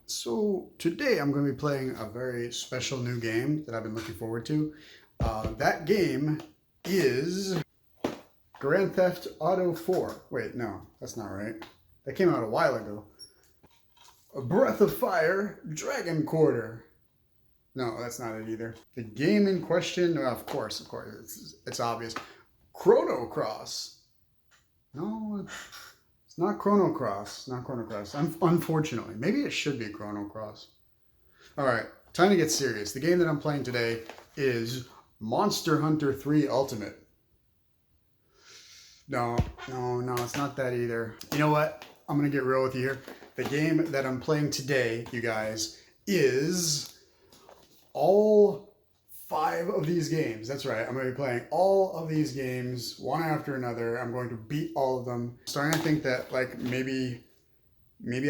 So today I'm going to be playing a very special new game that I've been looking forward to. That game is Grand Theft Auto 4. Wait, no, that's not right. That came out a while ago. A Breath of Fire Dragon Quarter. No, that's not it either. The game in question, of course, it's obvious. Chrono Cross. No, it's not Chrono Cross. Not Chrono Cross. Unfortunately, maybe it should be Chrono Cross. All right, time to get serious. The game that I'm playing today is Monster Hunter 3 Ultimate. No, it's not that either. You know what? I'm going to get real with you here. The game that I'm playing today, you guys, is all 5 of these games. That's right. I'm going to be playing all of these games one after another. I'm going to beat all of them. I'm starting to think that like maybe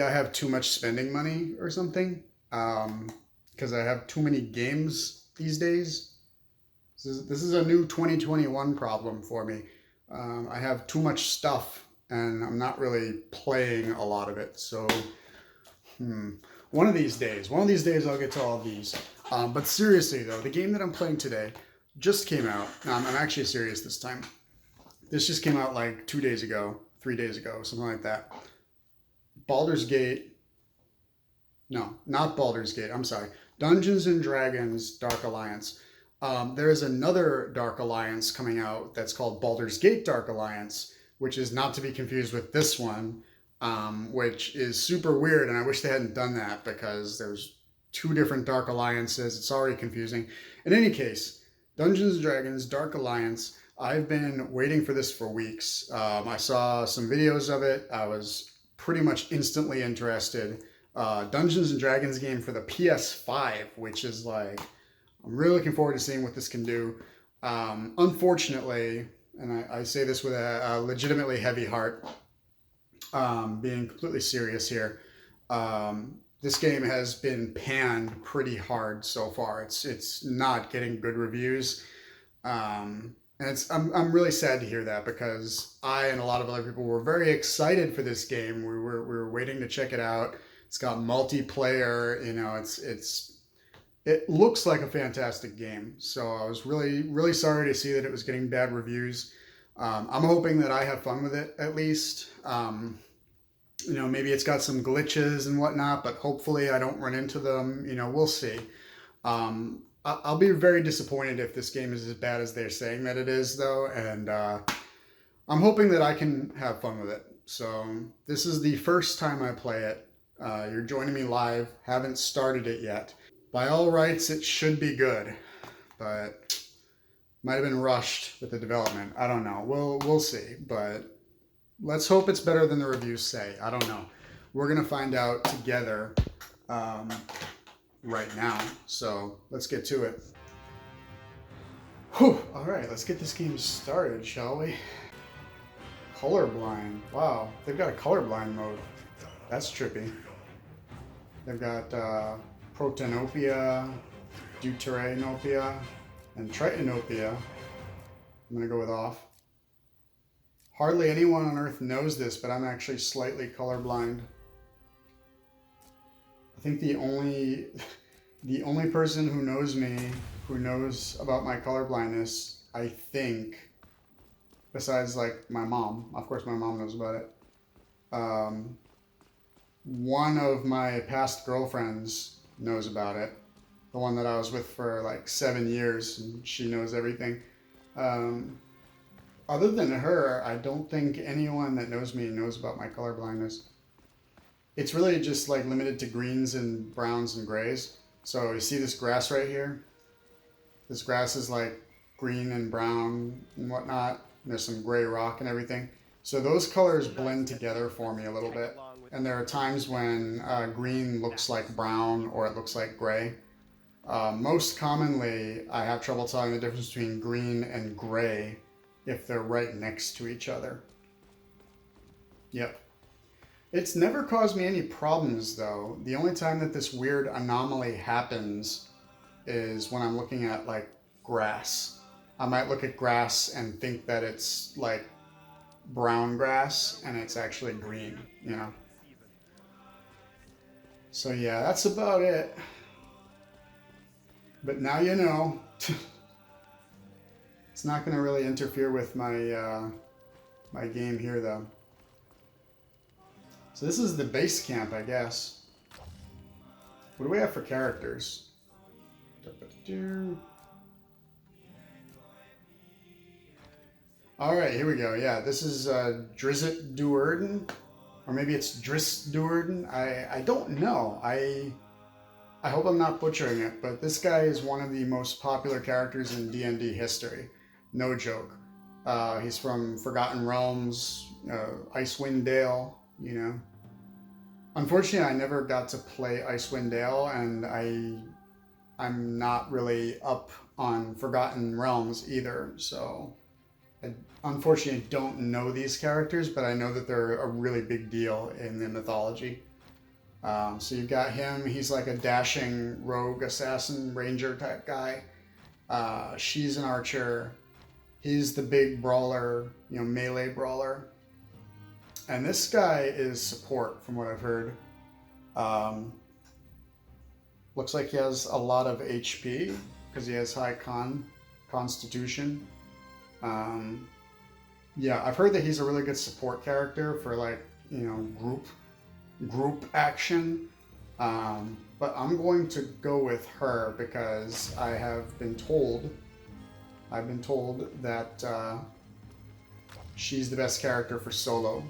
I have too much spending money or something. Because I have too many games these days. This is a new 2021 problem for me. I have too much stuff and I'm not really playing a lot of it. So, one of these days I'll get to all of these. But seriously though, the game that I'm playing today just came out. I'm actually serious this time. This just came out like 2 days ago, 3 days ago, something like that. Baldur's Gate. No, not Baldur's Gate. I'm sorry. Dungeons and Dragons Dark Alliance. There is another Dark Alliance coming out that's called Baldur's Gate Dark Alliance, which is not to be confused with this one, which is super weird. And I wish they hadn't done that because there's 2 different Dark Alliances. It's already confusing. In any case, Dungeons and Dragons Dark Alliance. I've been waiting for this for weeks. I saw some videos of it. I was pretty much instantly interested. Dungeons and Dragons game for the PS5, which is like, I'm really looking forward to seeing what this can do. Unfortunately, and I say this with a legitimately heavy heart, being completely serious here, this game has been panned pretty hard so far. It's not getting good reviews. And I'm really sad to hear that because I and a lot of other people were very excited for this game. We were waiting to check it out. It's got multiplayer, it looks like a fantastic game. So I was really sorry to see that it was getting bad reviews. I'm hoping that I have fun with it at least. Maybe it's got some glitches and whatnot, but hopefully I don't run into them. We'll see. I'll be very disappointed if this game is as bad as they're saying that it is, though, and I'm hoping that I can have fun with it. So this is the first time I play it. You're joining me live. Haven't started it yet. By all rights, it should be good, but might have been rushed with the development. I don't know. We'll see, but let's hope it's better than the reviews say. I don't know. We're gonna find out together right now. So let's get to it. Whew. All right, let's get this game started, shall we? Colorblind. Wow, they've got a colorblind mode. That's trippy. They've got Protanopia, Deuteranopia, and Tritonopia. I'm going to go with off. Hardly anyone on Earth knows this, but I'm actually slightly colorblind. I think the only person who knows me, who knows about my colorblindness, I think, besides like my mom. Of course, my mom knows about it. One of my past girlfriends knows about it. The one that I was with for like 7 years, and she knows everything. Other than her, I don't think anyone that knows me knows about my color blindness. It's really just like limited to greens and browns and grays. So you see this grass right here? This grass is like green and brown and whatnot. There's some gray rock and everything. So those colors blend together for me a little bit. And there are times when green looks like brown or it looks like gray. Most commonly, I have trouble telling the difference between green and gray if they're right next to each other. Yep. It's never caused me any problems, though. The only time that this weird anomaly happens is when I'm looking at, like, grass. I might look at grass and think that it's, like, brown grass, and it's actually green, you know? So yeah, that's about it. But now you know. It's not going to really interfere with my my game here, though. So this is the base camp, I guess. What do we have for characters? All right, here we go. Yeah, this is Drizzt Do'Urden, or maybe it's Drizzt Do'Urden. I don't know. I hope I'm not butchering it, but this guy is one of the most popular characters in D&D history. No joke. He's from Forgotten Realms, Icewind Dale, you know. Unfortunately, I never got to play Icewind Dale, and I'm not really up on Forgotten Realms either, so I unfortunately don't know these characters, but I know that they're a really big deal in the mythology. So you've got him. He's like a dashing rogue assassin ranger type guy. She's an archer. He's the big brawler, you know, melee brawler. And this guy is support, from what I've heard. Looks like he has a lot of HP because he has high constitution. Yeah, I've heard that he's a really good support character for, like, you know, group action. But I'm going to go with her because I've been told that she's the best character for solo.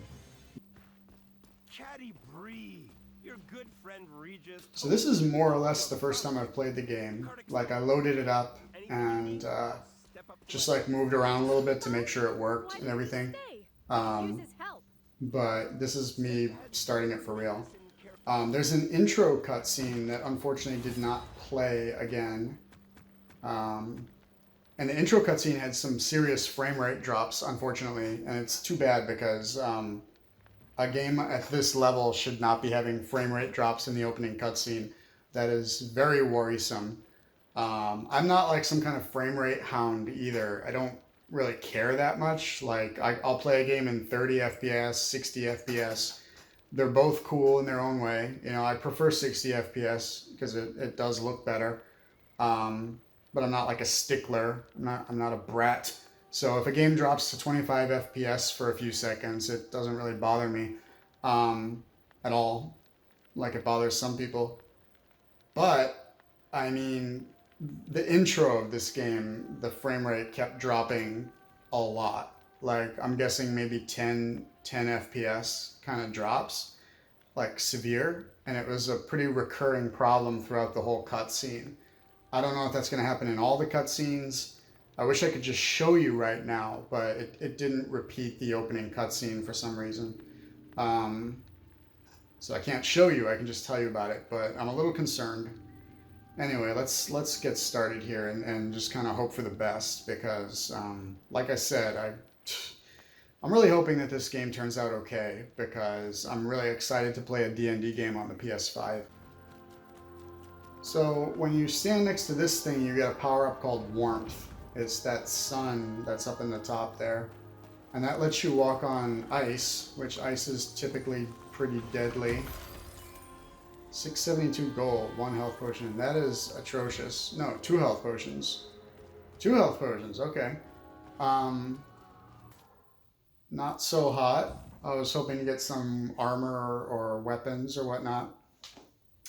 Your good friend Regis. So this is more or less the first time I've played the game. Like, I loaded it up and just like moved around a little bit to make sure it worked and everything. But this is me starting it for real. There's an intro cutscene that unfortunately did not play again. And the intro cutscene had some serious frame rate drops, unfortunately. And it's too bad because a game at this level should not be having frame rate drops in the opening cutscene. That is very worrisome. I'm not like some kind of frame rate hound either. I don't really care that much. Like, I'll play a game in 30 FPS, 60 FPS. They're both cool in their own way. You know, I prefer 60 FPS because it does look better. But I'm not like a stickler. I'm not a brat. So if a game drops to 25 FPS for a few seconds, it doesn't really bother me at all, like it bothers some people. But, I mean, the intro of this game, the frame rate kept dropping a lot. Like, I'm guessing maybe 10 FPS kind of drops, like severe. And it was a pretty recurring problem throughout the whole cutscene. I don't know if that's going to happen in all the cutscenes. I wish I could just show you right now, but it didn't repeat the opening cutscene for some reason. So I can't show you, I can just tell you about it, but I'm a little concerned. Anyway, let's get started here and just kind of hope for the best because, like I said, I'm really hoping that this game turns out okay because I'm really excited to play a D&D game on the PS5. So when you stand next to this thing, you get a power-up called Warmth. It's that sun that's up in the top there. And that lets you walk on ice, which ice is typically pretty deadly. 672 gold, 1 health potion. That is atrocious. No, 2 health potions. 2 health potions, okay. Not so hot. I was hoping to get some armor or weapons or whatnot.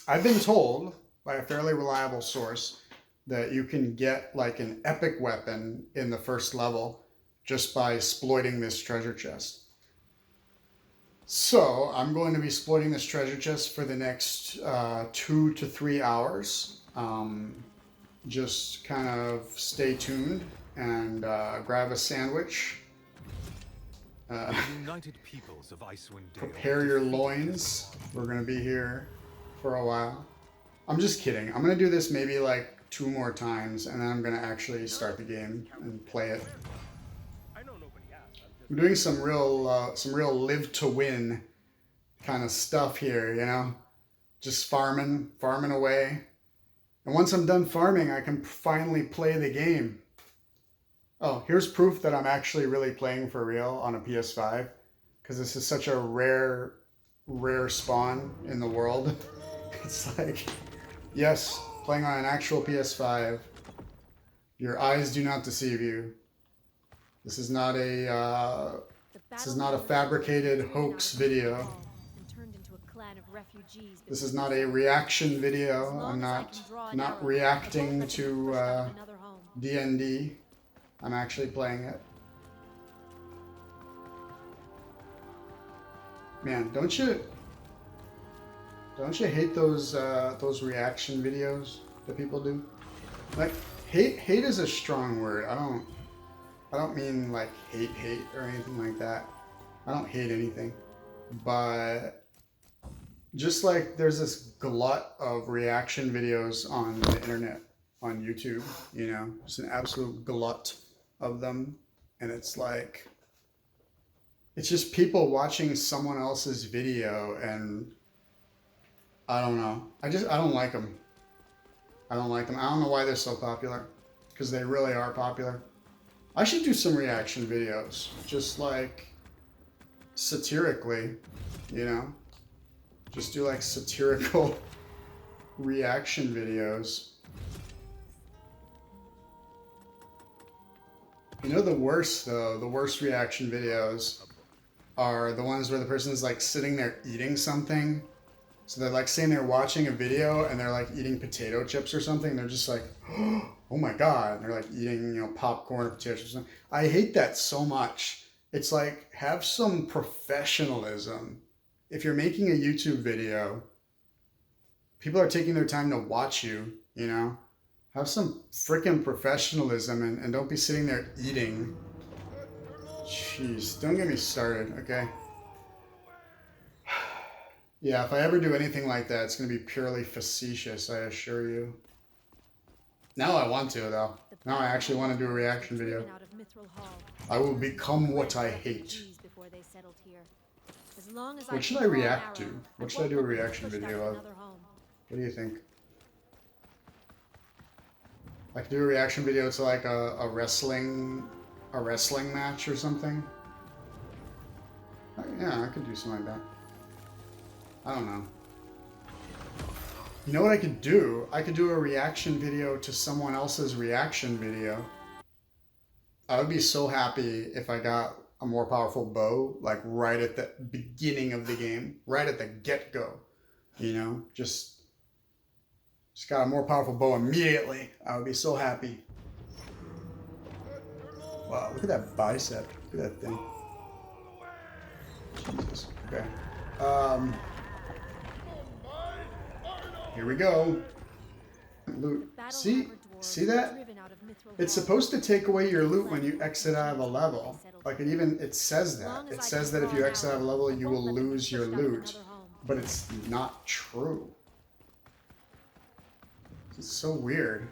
I've been told by a fairly reliable source that you can get like an epic weapon in the first level just by exploiting this treasure chest. So I'm going to be exploiting this treasure chest for the next 2 to 3 hours. Just kind of stay tuned and grab a sandwich. United Peoples of Icewind Dale. Prepare your loins. We're going to be here for a while. I'm just kidding. I'm going to do this maybe like 2 more times, and then I'm going to actually start the game and play it. I'm doing some real live to win kind of stuff here, you know? Just farming away. And once I'm done farming, I can finally play the game. Oh, here's proof that I'm actually really playing for real on a PS5, because this is such a rare spawn in the world. It's like, yes, playing on an actual PS5. Your eyes do not deceive you. This is not a fabricated hoax video. This is not a reaction video. I'm not reacting to D&D. I'm actually playing it. Man, don't you hate those reaction videos that people do? Like, hate is a strong word. I don't mean like hate or anything like that. I don't hate anything. But just like there's this glut of reaction videos on the internet, on YouTube, you know, just an absolute glut of them. And it's like, it's just people watching someone else's video, and I don't know. I don't like them. I don't like them. I don't know why they're so popular, because they really are popular. I should do some reaction videos, just like satirically, you know? Just do like satirical reaction videos. You know, the worst though, the worst reaction videos are the ones where the person's like sitting there eating something. So they're like saying they're watching a video and they're like eating potato chips or something. They're just like, oh my God. And they're like eating, you know, popcorn or potato chips or something. I hate that so much. It's like, have some professionalism. If you're making a YouTube video, people are taking their time to watch you, you know? Have some freaking professionalism and don't be sitting there eating. Jeez, don't get me started, okay? Yeah, if I ever do anything like that, it's going to be purely facetious, I assure you. Now I want to, though. Now I actually want to do a reaction video. I will become what I hate. What should I react to? What should I do a reaction video of? What do you think? I could do a reaction video to like a wrestling match or something. Yeah, I could do something like that. I don't know. You know what I could do? I could do a reaction video to someone else's reaction video. I would be so happy if I got a more powerful bow, like right at the beginning of the game, right at the get-go. You know, just got a more powerful bow immediately. I would be so happy. Wow, look at that bicep. Look at that thing. Jesus. Okay. Here we go. Loot. See that? It's supposed to take away your loot when you exit out of a level. Like it says that. It says that if you exit out of a level, you will lose your loot. But it's not true. It's so weird.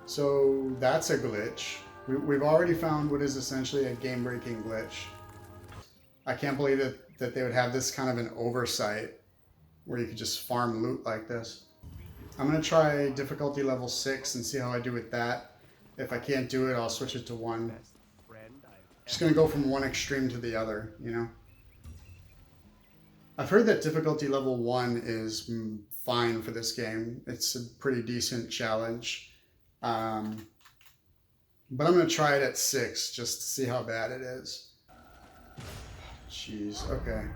So that's a glitch. We've already found what is essentially a game-breaking glitch. I can't believe that they would have this kind of an oversight where you could just farm loot like this. I'm going to try difficulty level 6 and see how I do with that. If I can't do it, I'll switch it to 1. Just going to go from one extreme to the other, you know? I've heard that difficulty level 1 is fine for this game. It's a pretty decent challenge. But I'm going to try it at 6 just to see how bad it is. Jeez, okay.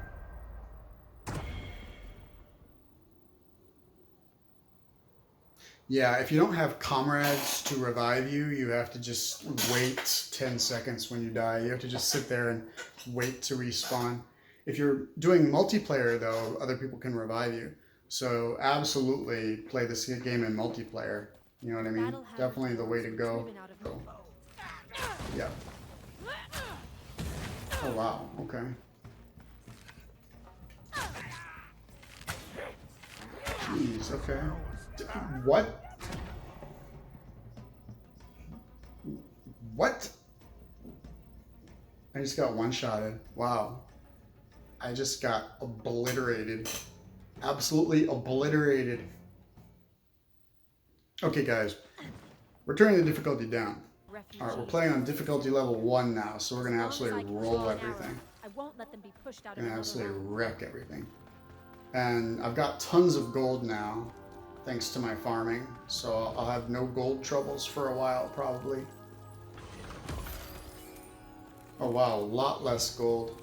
Yeah, if you don't have comrades to revive you, you have to just wait 10 seconds when you die. You have to just sit there and wait to respawn. If you're doing multiplayer, though, other people can revive you. So absolutely play this game in multiplayer. You know what I mean? Definitely the way to go. Yeah. Oh, wow. Okay. Jeez, okay. What? What? I just got one-shotted. Wow. I just got obliterated. Absolutely obliterated. Okay, guys. We're turning the difficulty down. Alright, we're playing on difficulty level 1 now, so we're going to absolutely roll everything. We're going to absolutely wreck everything. And I've got tons of gold now, thanks to my farming. So I'll have no gold troubles for a while, probably. Oh wow, a lot less gold.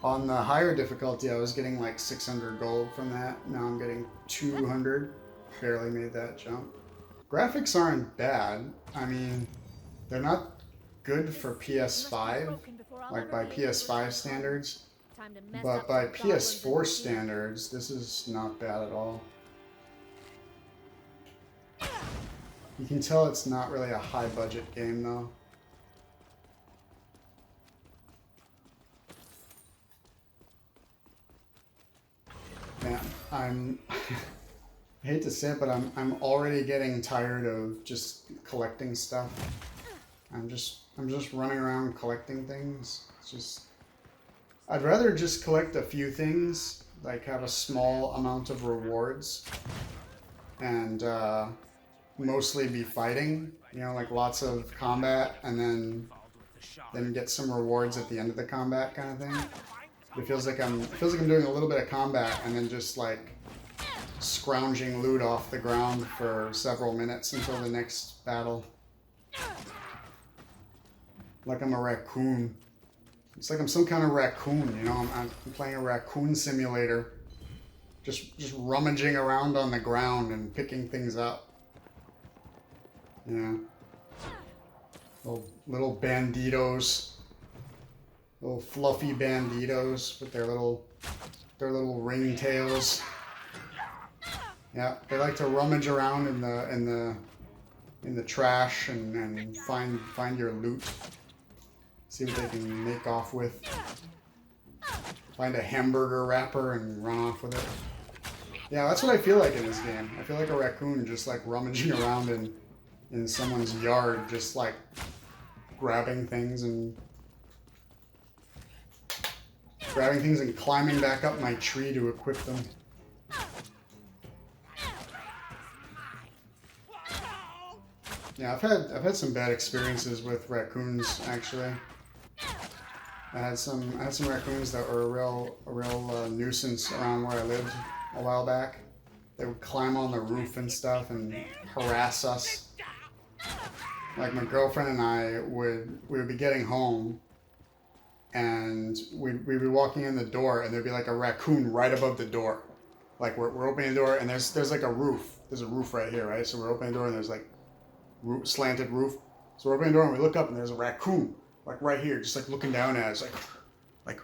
On the higher difficulty, I was getting like 600 gold from that. Now I'm getting 200. Barely made that jump. Graphics aren't bad. I mean, they're not good for PS5, like by PS5 standards. But by PS4 standards, this is not bad at all. You can tell it's not really a high budget game though. Man, I hate to say it, but I'm already getting tired of just collecting stuff. I'm just running around collecting things. It's just, I'd rather just collect a few things, like have a small amount of rewards, and mostly be fighting. You know, like lots of combat, and then get some rewards at the end of the combat, kind of thing. It feels like I'm doing a little bit of combat and then just like scrounging loot off the ground for several minutes until the next battle. Like I'm a raccoon. It's like I'm some kind of raccoon, you know. I'm playing a raccoon simulator, just rummaging around on the ground and picking things up. Yeah. Little banditos. Little fluffy banditos with their little ringtails. Yeah, they like to rummage around in the trash and find your loot. See what they can make off with. Find a hamburger wrapper and run off with it. Yeah, that's what I feel like in this game. I feel like a raccoon just like rummaging around in someone's yard, just like grabbing things and climbing back up my tree to equip them. Yeah, I've had some bad experiences with raccoons actually. I had some raccoons that were a real nuisance around where I lived a while back. They would climb on the roof and stuff and harass us. Like my girlfriend and I we would be getting home, and we'd be walking in the door, and there'd be like a raccoon right above the door. Like we're opening the door, and there's like a roof. There's a roof right here, right? So we're opening the door, and there's like slanted roof. So we're opening the door, and we look up, and there's a raccoon like right here, just like looking down at us, like,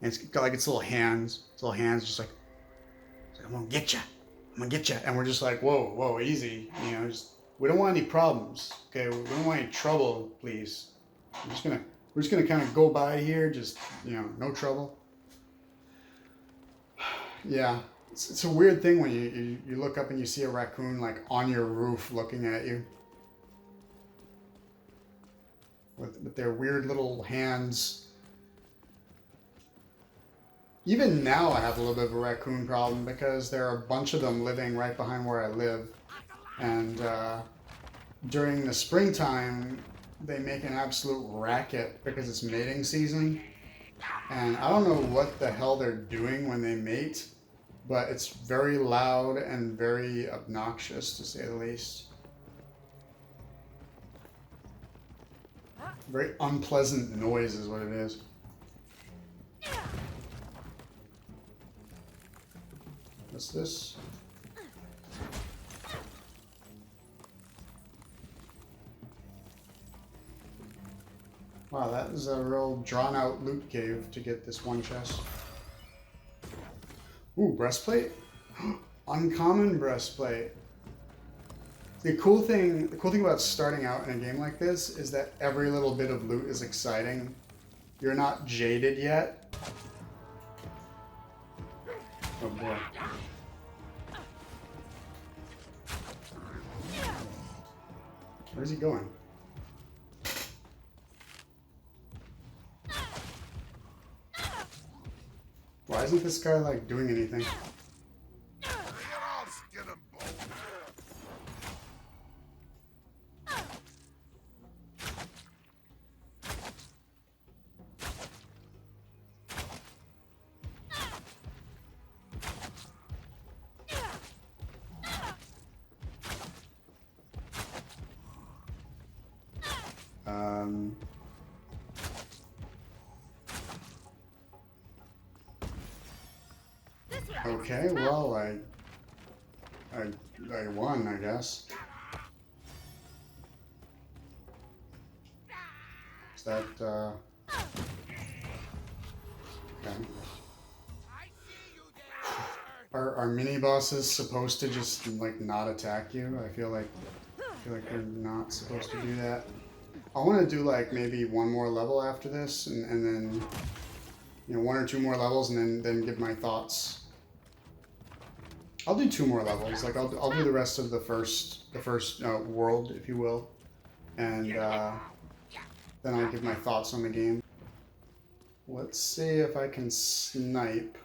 and it's got like its little hands, just like I'm gonna get you, and we're just like, whoa, easy, you know, we don't want any problems, okay? We don't want any trouble, please. We're just gonna kind of go by here, just, you know, no trouble. Yeah, it's a weird thing when you look up and you see a raccoon like on your roof looking at you with their weird little hands. Even now I have a little bit of a raccoon problem because there are a bunch of them living right behind where I live, and during the springtime they make an absolute racket because it's mating season, and I don't know what the hell they're doing when they mate, but it's very loud and very obnoxious, to say the least. Very unpleasant noise is what it is. What's this? Wow, that is a real drawn-out loot cave to get this one chest. Ooh, breastplate? Uncommon breastplate. The cool thing about starting out in a game like this is that every little bit of loot is exciting. You're not jaded yet. Oh boy. Where's he going? Why isn't this guy like doing anything? Okay, well, I won, I guess. Is that, okay. Are mini bosses supposed to just, like, not attack you? I feel like they're not supposed to do that. I want to do, like, maybe one more level after this, and then, you know, one or two more levels, and then give my thoughts. I'll do two more levels. Like, I'll do the rest of the first world, if you will, and then I'll give my thoughts on the game. Let's see if I can snipe.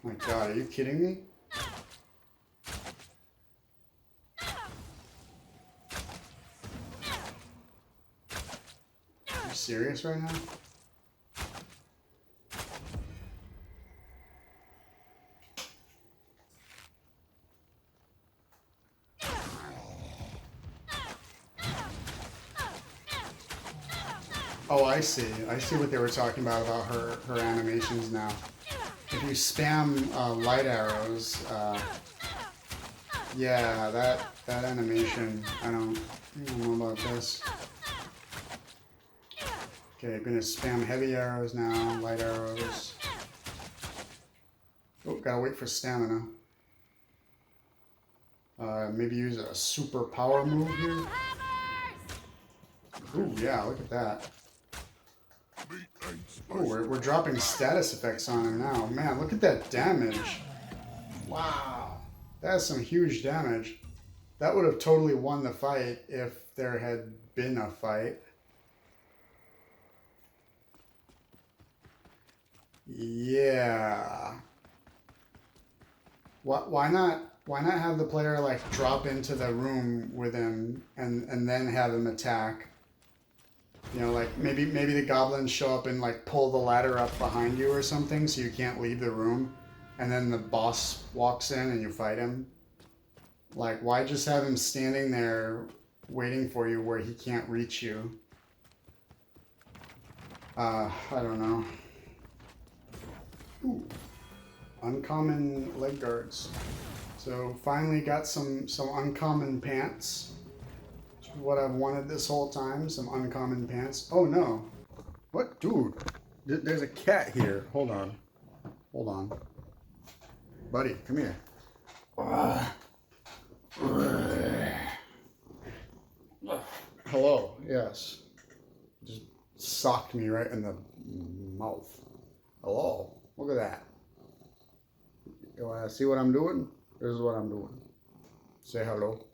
My God, are you kidding me? Are you serious right now? Oh, I see. I see what they were talking about her animations now. If you spam light arrows, yeah, that animation, I don't know about this. Okay, I'm gonna spam heavy arrows now, light arrows. Oh, gotta wait for stamina. Maybe use a super power move here. Ooh, yeah, look at that. Oh, we're dropping status effects on him now. Man, look at that damage. Wow. That's some huge damage. That would have totally won the fight if there had been a fight. Yeah. Why not have the player like drop into the room with him and then have him attack? You know, like maybe the goblins show up and like pull the ladder up behind you or something so you can't leave the room, and then the boss walks in and you fight him. Like, why just have him standing there waiting for you where he can't reach you? I don't know. Ooh. Uncommon leg guards. So finally got some uncommon pants. What I've wanted this whole time, some uncommon pants. Oh no. What? Dude, there's a cat here. Hold on. Buddy, come here. Hello, yes. Just socked me right in the mouth. Hello, look at that. You wanna see what I'm doing? This is what I'm doing. Say hello.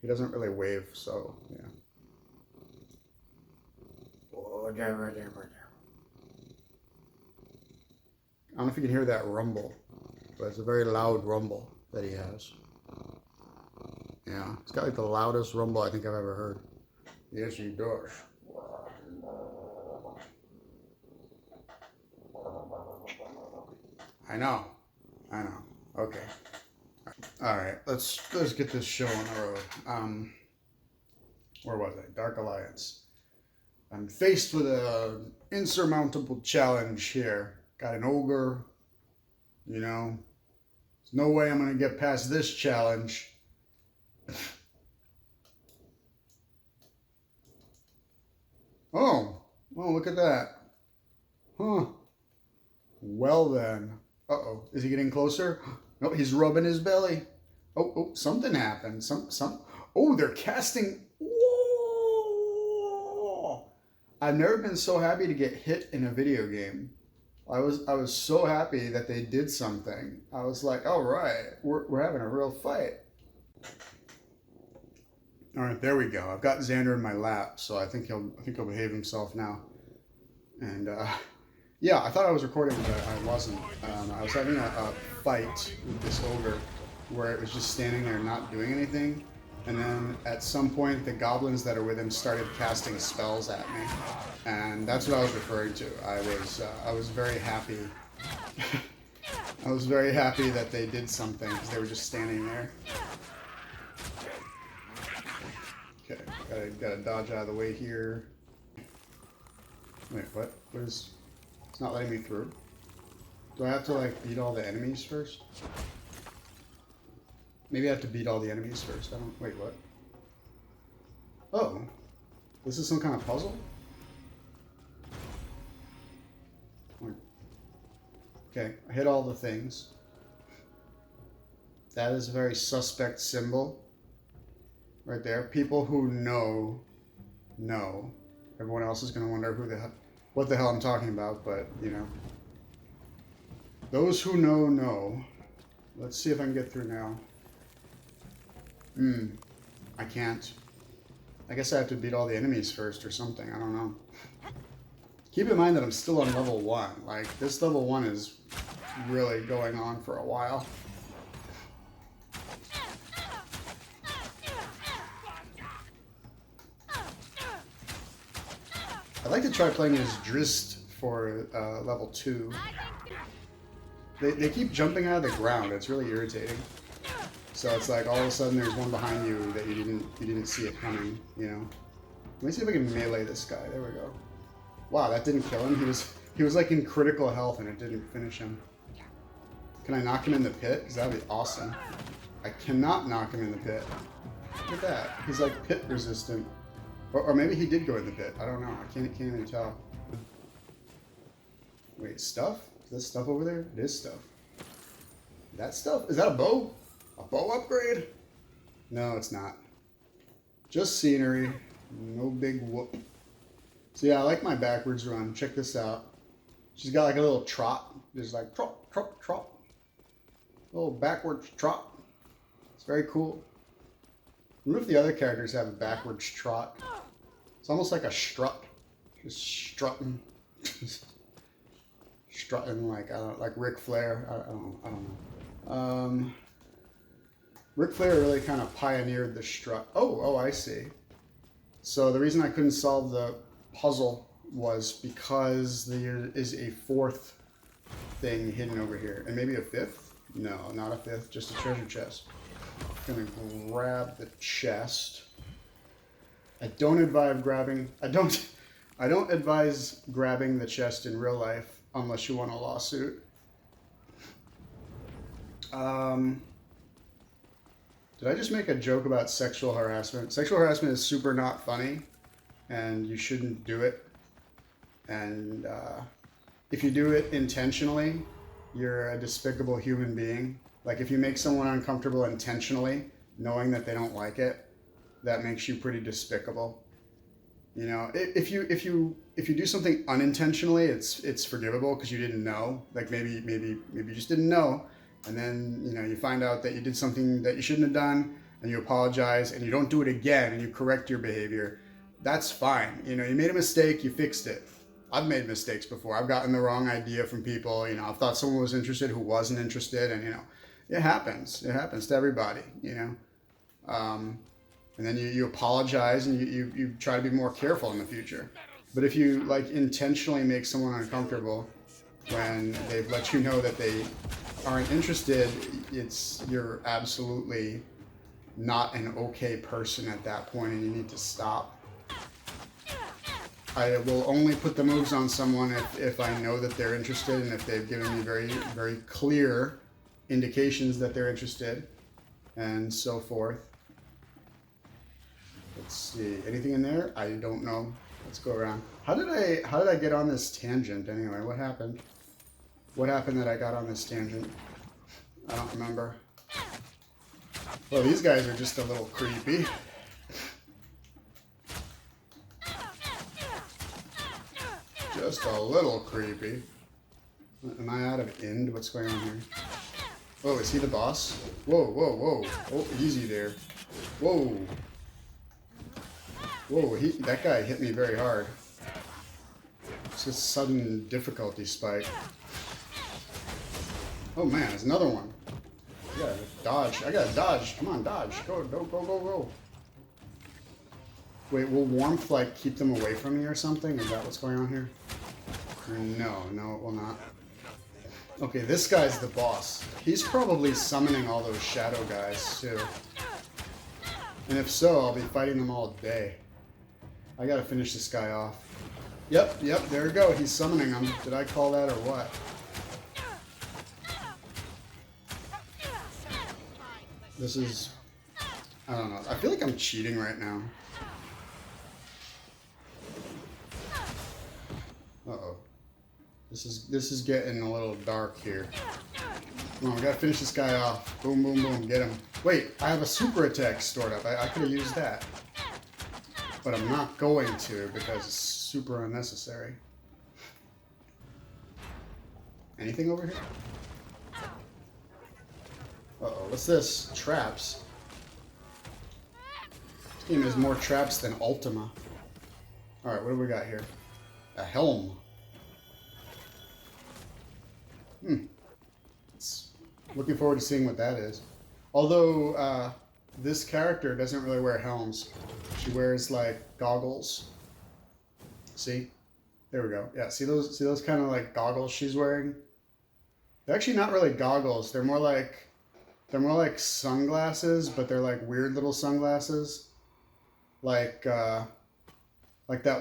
He doesn't really wave, so yeah. I don't know if you can hear that rumble, but it's a very loud rumble that he has. Yeah, it's got like the loudest rumble I think I've ever heard. Yes, he does. I know. Okay. All right, let's get this show on the road. Where was I? Dark Alliance. I'm faced with an insurmountable challenge here. Got an ogre. You know, there's no way I'm gonna get past this challenge. Oh, look at that. Huh. Well then. Uh-oh, is he getting closer? No, he's rubbing his belly. Oh, something happened. Oh, they're casting. Whoa! I've never been so happy to get hit in a video game. I was so happy that they did something. I was like, all right, we're having a real fight. All right, there we go. I've got Xander in my lap, so I think he'll behave himself now. And yeah, I thought I was recording, but I wasn't. I was having a fight with this ogre where it was just standing there not doing anything. And then at some point, the goblins that are with him started casting spells at me. And that's what I was referring to. I was very happy. I was very happy that they did something because they were just standing there. Okay, gotta gotta dodge out of the way here. Wait, what? What is... It's not letting me through. Do I have to, like, beat all the enemies first? Maybe I have to beat all the enemies first. I don't... Wait, what? Oh. This is some kind of puzzle? Okay, I hit all the things. That is a very suspect symbol. Right there. People who know. Everyone else is going to wonder what the hell I'm talking about, but, you know. Those who know. Let's see if I can get through now. I can't. I guess I have to beat all the enemies first or something. I don't know. Keep in mind that I'm still on level 1. Like, this level 1 is really going on for a while. I'd like to try playing as Drist for level 2. They keep jumping out of the ground. It's really irritating. So it's like all of a sudden there's one behind you that you didn't see it coming, you know. Let me see if I can melee this guy. There we go. Wow, that didn't kill him. He was like in critical health and it didn't finish him. Can I knock him in the pit? Because that would be awesome. I cannot knock him in the pit. Look at that. He's like pit resistant. Or maybe he did go in the pit. I don't know. I can't even tell. Wait, stuff? Is this stuff over there? It is stuff. That stuff? Is that a bow? A bow upgrade? No, it's not. Just scenery. No big whoop. So yeah, I like my backwards run. Check this out. She's got like a little trot. Just like trot, trot, trot. Little backwards trot. It's very cool. I wonder if the other characters have a backwards trot. It's almost like a strut. Just strutting. Strutting like, I don't know, like Ric Flair. I don't know. Ric Flair really kind of pioneered the strut. Oh, I see. So the reason I couldn't solve the puzzle was because there is a 4th thing hidden over here. And maybe a 5th? No, not a 5th, just a treasure chest. I'm gonna grab the chest. I don't advise grabbing the chest in real life unless you want a lawsuit. Did I just make a joke about sexual harassment? Sexual harassment is super not funny, and you shouldn't do it. And if you do it intentionally, you're a despicable human being. Like if you make someone uncomfortable intentionally, knowing that they don't like it, that makes you pretty despicable. You know, if you do something unintentionally, it's forgivable because you didn't know. Like maybe you just didn't know, and then you know you find out that you did something that you shouldn't have done, and you apologize, and you don't do it again, and you correct your behavior. That's fine. You know, you made a mistake, you fixed it. I've made mistakes before. I've gotten the wrong idea from people. You know, I've thought someone was interested who wasn't interested, and you know, it happens. It happens to everybody. You know. And then you apologize and you try to be more careful in the future. But if you like intentionally make someone uncomfortable when they've let you know that they aren't interested, you're absolutely not an okay person at that point, and you need to stop. I will only put the moves on someone if I know that they're interested and if they've given me very, very clear indications that they're interested and so forth. Let's see. Anything in there? I don't know. Let's go around. How did I get on this tangent anyway? What happened? What happened that I got on this tangent? I don't remember. Well, these guys are just a little creepy. Just a little creepy. Am I out of end? What's going on here? Oh, is he the boss? Whoa, whoa, whoa. Oh, easy there. Whoa. Whoa, that guy hit me very hard. It's a sudden difficulty spike. Oh man, there's another one. I gotta dodge. I gotta dodge. Come on, dodge. Go, go, go, go, go. Wait, will warmth like keep them away from me or something? Is that what's going on here? No, it will not. Okay, this guy's the boss. He's probably summoning all those shadow guys too. And if so, I'll be fighting them all day. I gotta finish this guy off. Yep, there we go. He's summoning him. Did I call that or what? This is... I don't know. I feel like I'm cheating right now. Uh-oh. This is getting a little dark here. Come on, we gotta finish this guy off. Boom, boom, boom. Get him. Wait, I have a super attack stored up. I could have used that. But I'm not going to because it's super unnecessary. Anything over here? Uh-oh, what's this? Traps. This game has more traps than Ultima. Alright, what do we got here? A helm. Looking forward to seeing what that is. Although, this character doesn't really wear helms. She wears, like, goggles. See? There we go. Yeah, see those kind of, like, goggles she's wearing? They're actually not really goggles. They're more like sunglasses, but they're, like, weird little sunglasses. Like that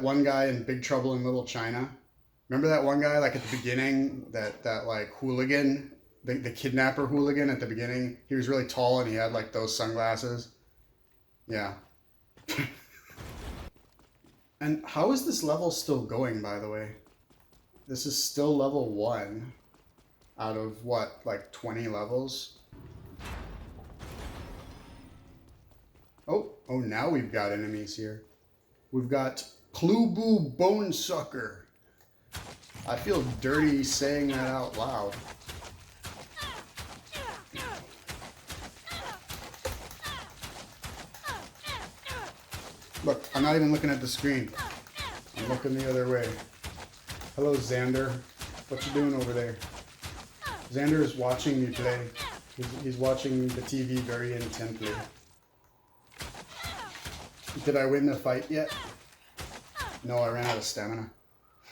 one guy in Big Trouble in Little China. Remember that one guy, like, at the beginning? That like, hooligan? The kidnapper hooligan at the beginning? He was really tall and he had, like, those sunglasses. Yeah. And how is this level still going, by the way? This is still level 1 out of, what, like 20 levels? Oh, now we've got enemies here. We've got Klubu Bonesucker. I feel dirty saying that out loud. Look, I'm not even looking at the screen. I'm looking the other way. Hello, Xander. What you doing over there? Xander is watching me play. He's watching the TV very intently. Did I win the fight yet? No, I ran out of stamina.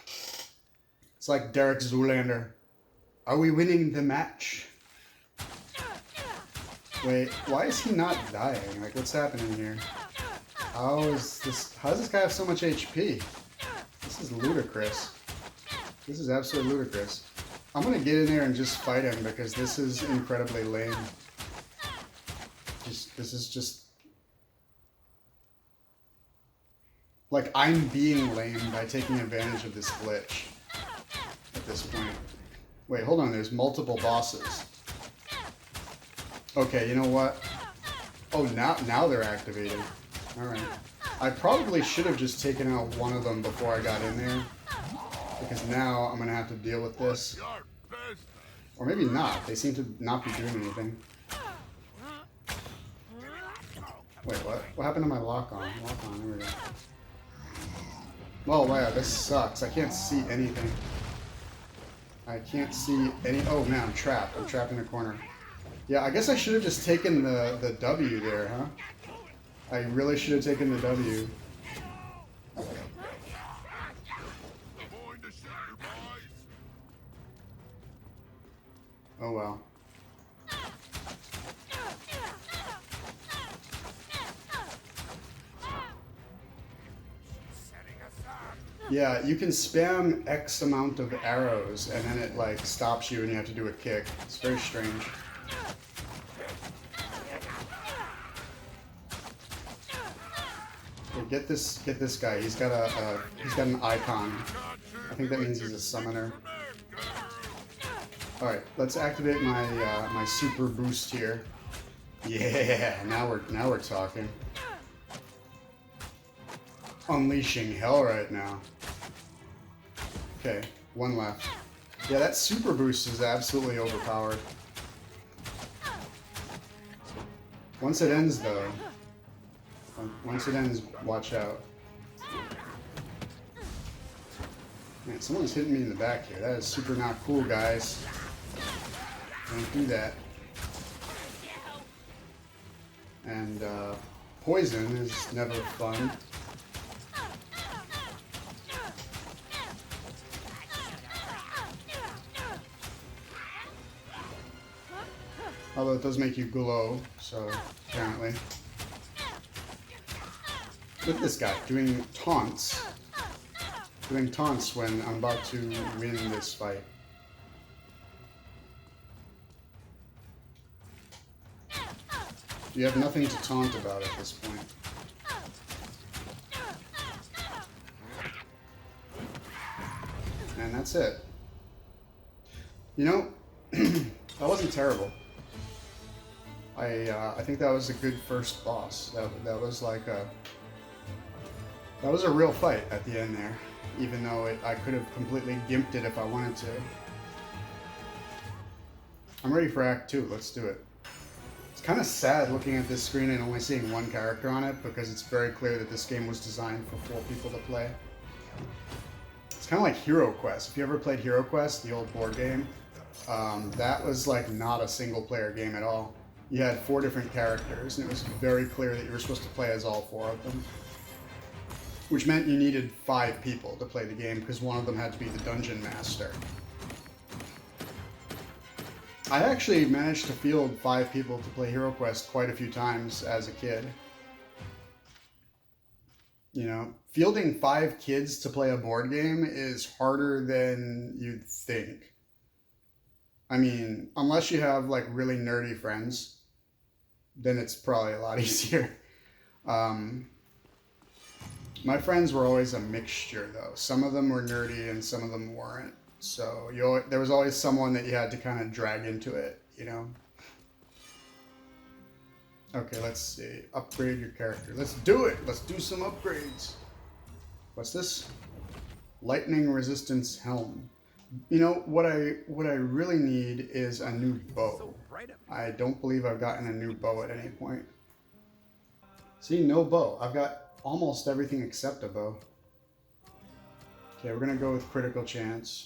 It's like Derek Zoolander. Are we winning the match? Wait, why is he not dying? Like, what's happening here? How does this guy have so much HP? This is ludicrous. This is absolutely ludicrous. I'm gonna get in there and just fight him because this is incredibly lame. This is just... like, I'm being lame by taking advantage of this glitch at this point. Wait, hold on, there's multiple bosses. Okay, you know what? Oh, now they're activated. Alright. I probably should have just taken out one of them before I got in there. Because now I'm going to have to deal with this. Or maybe not. They seem to not be doing anything. Wait, what? What happened to my lock-on? Lock-on, there we go. Well, wow, this sucks. I can't see anything. I can't see any... oh, man, I'm trapped. I'm trapped in a corner. Yeah, I guess I should have just taken the W there, huh? I really should have taken the W. Oh well. Yeah, you can spam X amount of arrows and then it like stops you and you have to do a kick. It's very strange. Get this guy. He's got an icon. I think that means he's a summoner. All right, let's activate my my super boost here. Yeah, now we're talking. Unleashing hell right now. Okay, one left. Yeah, that super boost is absolutely overpowered. Once it ends, though. Once it ends, watch out. Man, someone's hitting me in the back here. That is super not cool, guys. Don't do that. And poison is never fun. Although it does make you glow, so apparently. with this guy? Doing taunts. Doing taunts when I'm about to win this fight. You have nothing to taunt about at this point. And that's it. You know, that wasn't terrible. I think that was a good first boss. That was like that was a real fight at the end there, even though I could have completely gimped it if I wanted to. I'm ready for Act 2. Let's do it. It's kind of sad looking at this screen and only seeing one character on it, because it's very clear that this game was designed for 4 people to play. It's kind of like Hero Quest. If you ever played Hero Quest, the old board game, that was like not a single player game at all. You had 4 different characters, and it was very clear that you were supposed to play as all 4 of them. Which meant you needed 5 people to play the game, because one of them had to be the dungeon master. I actually managed to field 5 people to play Hero Quest quite a few times as a kid. You know, fielding 5 kids to play a board game is harder than you'd think. I mean, unless you have like really nerdy friends, then it's probably a lot easier. My friends were always a mixture, though. Some of them were nerdy and some of them weren't. So there was always someone that you had to kind of drag into it, you know? Okay, let's see. Upgrade your character. Let's do it! Let's do some upgrades. What's this? Lightning resistance helm. You know, what I really need is a new bow. I don't believe I've gotten a new bow at any point. See, no bow. I've got almost everything except a bow. Okay, we're gonna go with critical chance.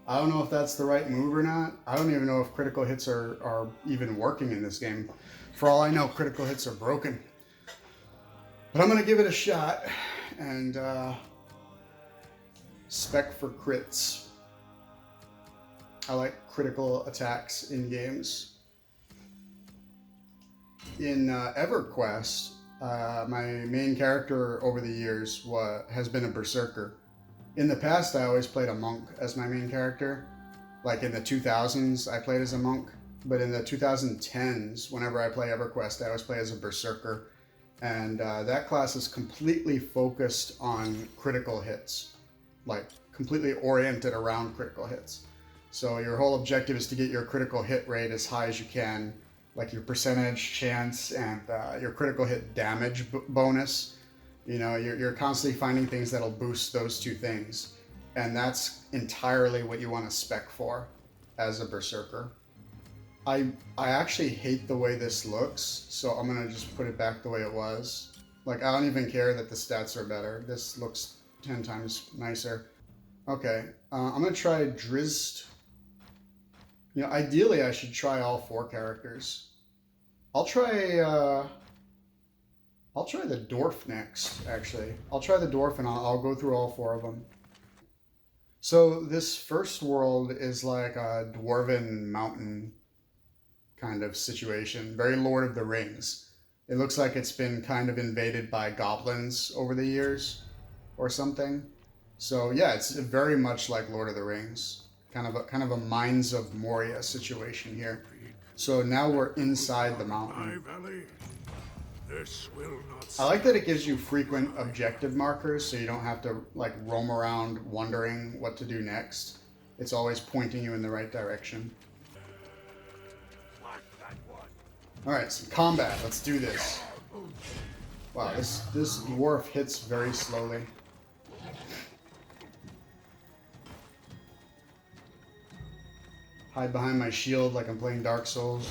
I don't know if that's the right move or not. I don't even know if critical hits are even working in this game. For all I know, critical hits are broken. But I'm gonna give it a shot and spec for crits. I like critical attacks in games. In EverQuest, my main character over the years has been a berserker. In the past, I always played a monk as my main character. Like in the 2000s, I played as a monk. But in the 2010s, whenever I play EverQuest, I always play as a berserker. And that class is completely focused on critical hits. Like, completely oriented around critical hits. So your whole objective is to get your critical hit rate as high as you can. Like your percentage chance and your critical hit damage bonus. You know, you're constantly finding things that'll boost those 2 things. And that's entirely what you want to spec for as a berserker. I actually hate the way this looks, so I'm going to just put it back the way it was. Like, I don't even care that the stats are better. This looks 10 times nicer. Okay, I'm going to try Drizzt. You know, ideally I should try all 4 characters. I'll try the dwarf next, actually. I'll try the dwarf and I'll go through all 4 of them. So this first world is like a dwarven mountain kind of situation. Very Lord of the Rings. It looks like it's been kind of invaded by goblins over the years or something. So yeah, it's very much like Lord of the Rings. Kind of a Mines of Moria situation here. So now we're inside the mountain. I like that it gives you frequent objective markers, so you don't have to like roam around wondering what to do next. It's always pointing you in the right direction. Alright, some combat. Let's do this. Wow, this dwarf hits very slowly. Hide behind my shield like I'm playing Dark Souls.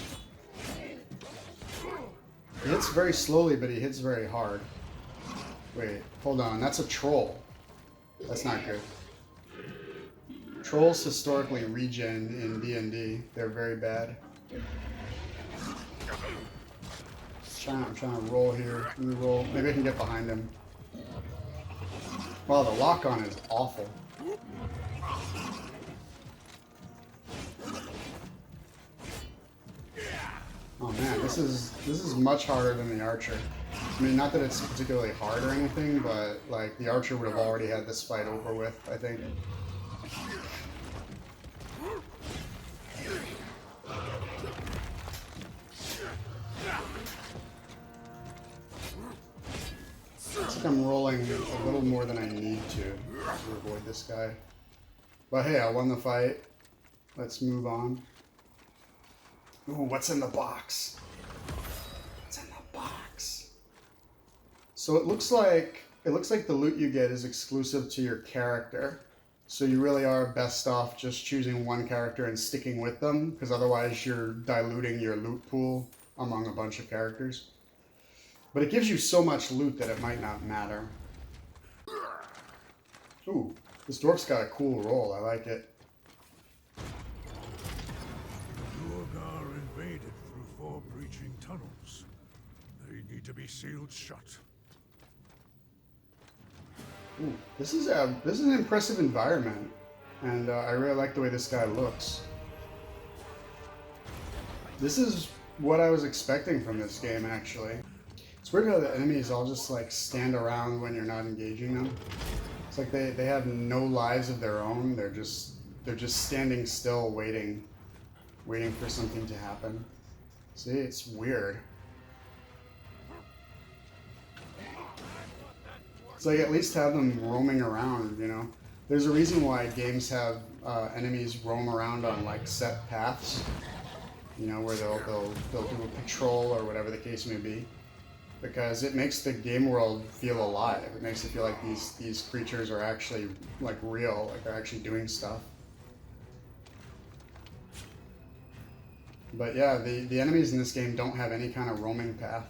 He hits very slowly, but he hits very hard. Wait, hold on. That's a troll. That's not good. Trolls historically regen in D&D. They're very bad. I'm trying to roll here. Let me roll. Maybe I can get behind him. Wow, the lock-on is awful. Oh man, this is much harder than the archer. I mean, not that it's particularly hard or anything, but like the archer would have already had this fight over with, I think. Looks like I'm rolling a little more than I need to avoid this guy. But hey, I won the fight. Let's move on. Ooh, what's in the box? What's in the box? So it looks like the loot you get is exclusive to your character. So you really are best off just choosing one character and sticking with them, because otherwise you're diluting your loot pool among a bunch of characters. But it gives you so much loot that it might not matter. Ooh, this dwarf's got a cool roll. I like it. Duergar invaded through 4 breaching tunnels. They need to be sealed shut. Ooh, this is an impressive environment, and I really like the way this guy looks. This is what I was expecting from this game, actually. It's weird how the enemies all just like stand around when you're not engaging them. It's like they have no lives of their own. They're just standing still, waiting for something to happen. See, it's weird. It's like at least have them roaming around, you know. There's a reason why games have enemies roam around on like set paths, you know, where they'll do a patrol or whatever the case may be, because it makes the game world feel alive. It makes it feel like these creatures are actually like real, like they're actually doing stuff. But yeah, the enemies in this game don't have any kind of roaming path.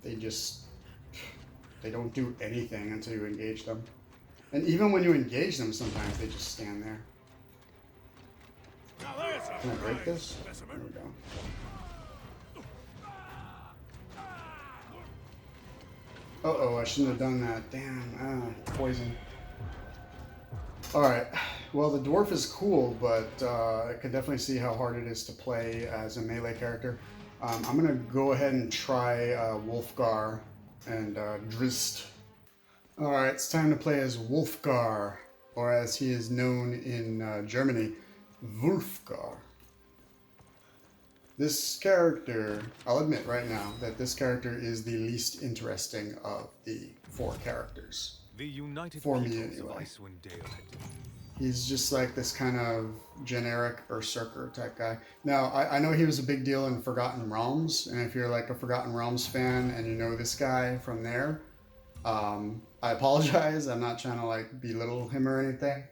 They don't do anything until you engage them. And even when you engage them, sometimes they just stand there. Can I break this? There we go. Uh-oh, I shouldn't have done that. Damn, poison. Alright, well the dwarf is cool, but I can definitely see how hard it is to play as a melee character. I'm going to go ahead and try Wolfgar and Drist. Alright, it's time to play as Wolfgar, or as he is known in Germany, Wolfgar. This character, I'll admit right now that this character is the least interesting of the 4 characters. The United For me, Peoples anyway. of Icewind Dale. He's just like this kind of generic berserker type guy. Now, I know he was a big deal in Forgotten Realms, and if you're like a Forgotten Realms fan and you know this guy from there, I apologize. I'm not trying to like belittle him or anything.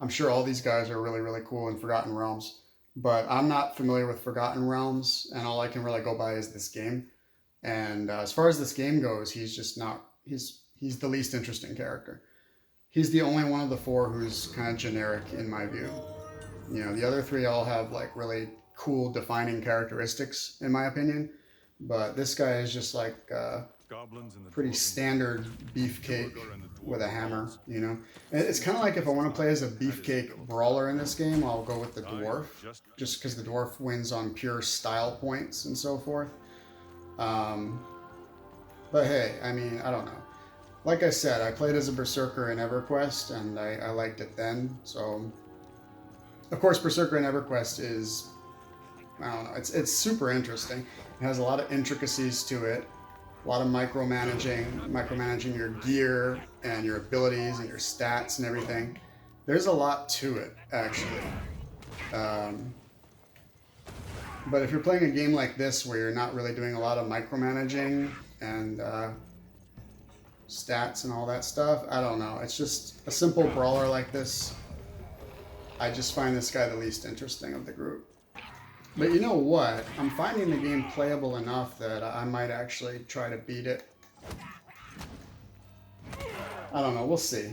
I'm sure all these guys are really, really cool in Forgotten Realms, but I'm not familiar with Forgotten Realms, and all I can really go by is this game. And as far as this game goes, he's just not, he's the least interesting character. He's the only one of the 4 who's kind of generic in my view. You know, the other 3 all have like really cool defining characteristics in my opinion, but this guy is just like pretty standard beefcake with a hammer, you know. And it's kind of like if I want to play as a beefcake brawler in this game, I'll go with the dwarf, just because the dwarf wins on pure style points and so forth. But hey, I mean, I don't know. Like I said, I played as a berserker in EverQuest, and I liked it then. So, of course, berserker in EverQuest is, I don't know, it's super interesting. It has a lot of intricacies to it, a lot of micromanaging your gear and your abilities and your stats and everything. There's a lot to it, actually. But if you're playing a game like this where you're not really doing a lot of micromanaging and stats and all that stuff, I don't know. It's just a simple brawler like this. I just find this guy the least interesting of the group. But you know what? I'm finding the game playable enough that I might actually try to beat it. I don't know. We'll see.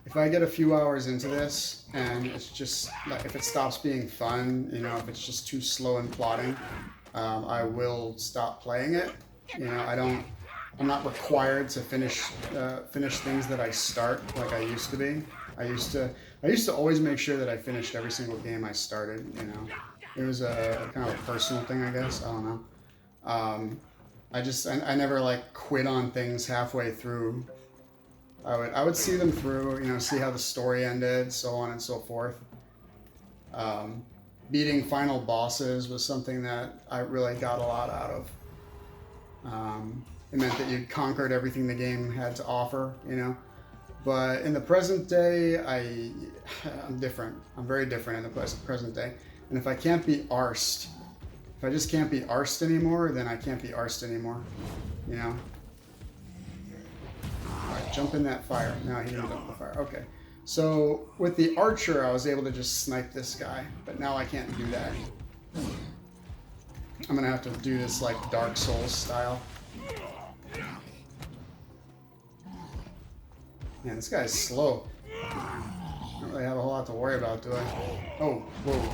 If I get a few hours into this and it's just like, if it stops being fun, you know, if it's just too slow and plotting, I will stop playing it. You know, I'm not required to finish things that I start like I used to be. I used to always make sure that I finished every single game I started, you know. It was a kind of a personal thing, I guess. I don't know. I never like quit on things halfway through. I would see them through, you know, see how the story ended, so on and so forth. Beating final bosses was something that I really got a lot out of. It meant that you conquered everything the game had to offer, you know. But in the present day, I'm different. I'm very different in the present day. And if I can't be arsed, if I just can't be arsed anymore, then I can't be arsed anymore, you know. Alright, jump in that fire. No, he didn't jump in the fire. Okay. So with the archer, I was able to just snipe this guy, but now I can't do that. I'm gonna have to do this like Dark Souls style. Man, this guy's slow. I don't really have a whole lot to worry about, do I? Oh, whoa.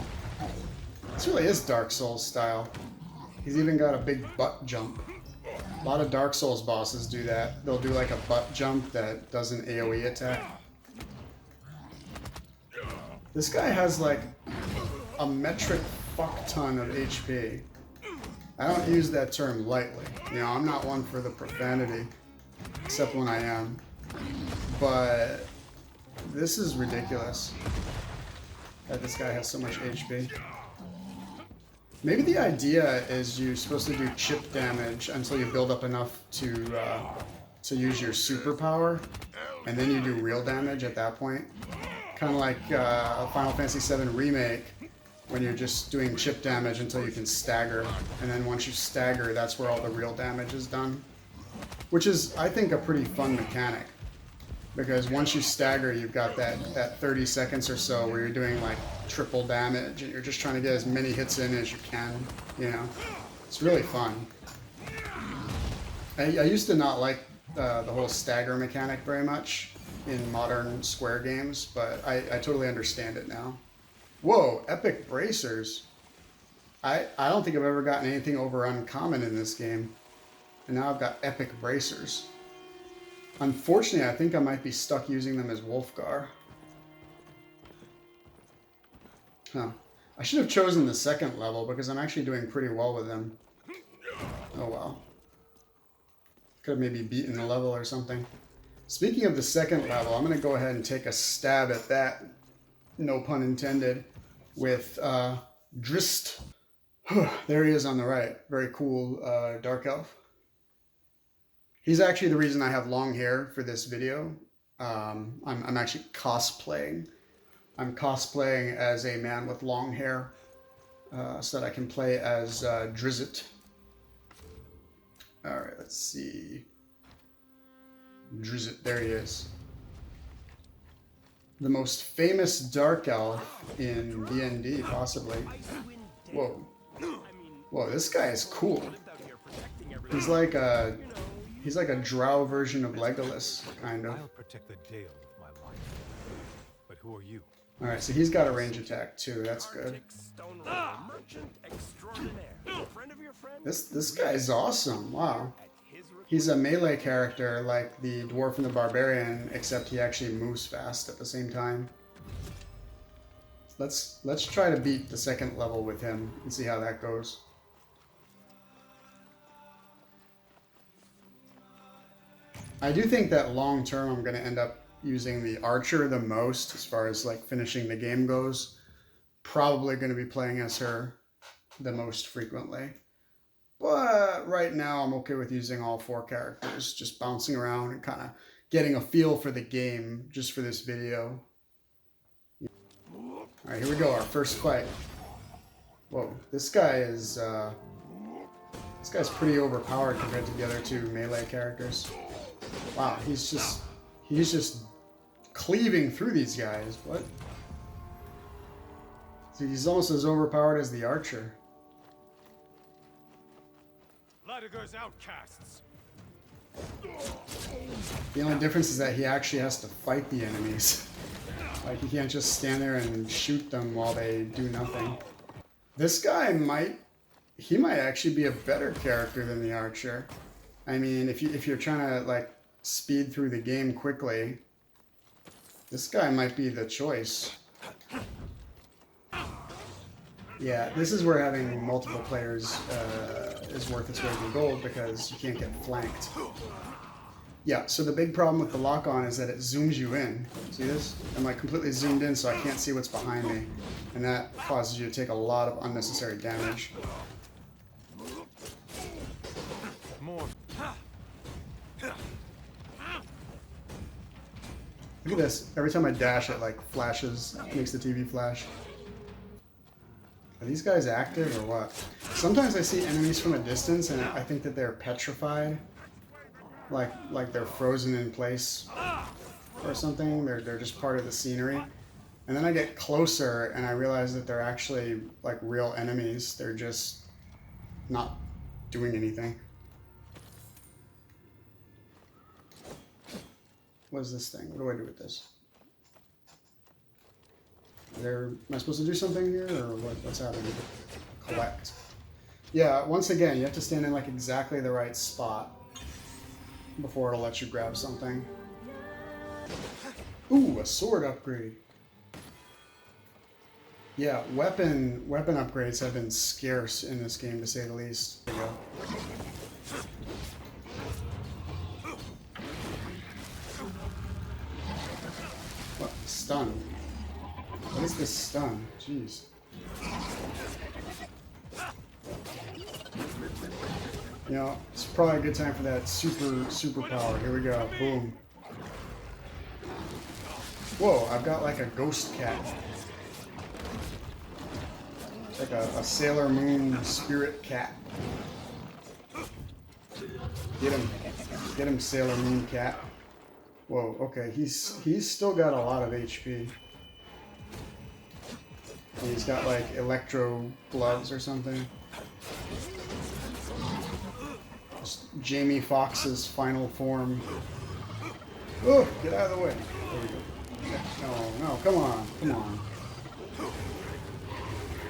This really is Dark Souls style. He's even got a big butt jump. A lot of Dark Souls bosses do that. They'll do like a butt jump that does an AoE attack. This guy has like a metric fuck ton of HP. I don't use that term lightly. You know, I'm not one for the profanity, except when I am. But this is ridiculous that this guy has so much HP. Maybe the idea is you're supposed to do chip damage until you build up enough to use your superpower, and then you do real damage at that point. Kind of like Final Fantasy VII Remake, when you're just doing chip damage until you can stagger, and then once you stagger, that's where all the real damage is done. Which is, I think, a pretty fun mechanic. Because once you stagger, you've got that 30 seconds or so where you're doing like triple damage and you're just trying to get as many hits in as you can, you know. It's really fun. I used to not like the whole stagger mechanic very much in modern Square games, but I totally understand it now. Whoa, epic bracers. I don't think I've ever gotten anything over uncommon in this game. And now I've got epic bracers. Unfortunately, I think I might be stuck using them as Wolfgar. Huh. I should have chosen the second level because I'm actually doing pretty well with them. Oh well. Could have maybe beaten the level or something. Speaking of the second level, I'm going to go ahead and take a stab at that, no pun intended, with Drist. There he is on the right. Very cool Dark Elf. He's actually the reason I have long hair for this video. I'm actually cosplaying. I'm cosplaying as a man with long hair so that I can play as Drizzt. Alright, let's see. Drizzt, there he is. The most famous Dark Elf in D&D, possibly. Whoa. Whoa, this guy is cool. He's like a drow version of Legolas, kind of. I'll protect the Dale with my life. But who are you? Alright, so he's got a range attack too, that's good. This guy's awesome, wow. He's a melee character like the Dwarf and the Barbarian, except he actually moves fast at the same time. Let's try to beat the second level with him and see how that goes. I do think that long term I'm going to end up using the archer the most as far as like finishing the game goes. Probably going to be playing as her the most frequently. But right now I'm okay with using all four characters, just bouncing around and kind of getting a feel for the game just for this video. Alright, here we go, our first fight. Whoa, this guy's pretty overpowered compared to the other two melee characters. Wow, he's just cleaving through these guys. What? So he's almost as overpowered as the archer. Latiger's outcasts. The only difference is that he actually has to fight the enemies. Like, he can't just stand there and shoot them while they do nothing. This guy might actually be a better character than the archer. I mean, if you're trying to like speed through the game quickly, this guy might be the choice. Yeah, this is where having multiple players is worth its weight in gold because you can't get flanked. Yeah, so the big problem with the lock-on is that it zooms you in. See this? I'm like completely zoomed in so I can't see what's behind me. And that causes you to take a lot of unnecessary damage. More. Look at this. Every time I dash, it like flashes, makes the TV flash. Are these guys active or what? Sometimes I see enemies from a distance and I think that they're petrified. Like they're frozen in place or something. They're just part of the scenery. And then I get closer and I realize that they're actually like real enemies. They're just not doing anything. What is this thing? What do I do with this? Am I supposed to do something here, or what's happening? Collect. Yeah, once again, you have to stand in like exactly the right spot before it'll let you grab something. Ooh, a sword upgrade. Yeah, weapon upgrades have been scarce in this game, to say the least. There you go. What? Stun. What is this stun? Jeez. You know, it's probably a good time for that super power. Here we go. Boom. Whoa, I've got like a ghost cat. It's like a Sailor Moon spirit cat. Get him. Get him, Sailor Moon cat. Whoa, okay, he's still got a lot of HP. And he's got like electro gloves or something. Just Jamie Foxx's final form. Oh, get out of the way. There we go. No, come on, come on.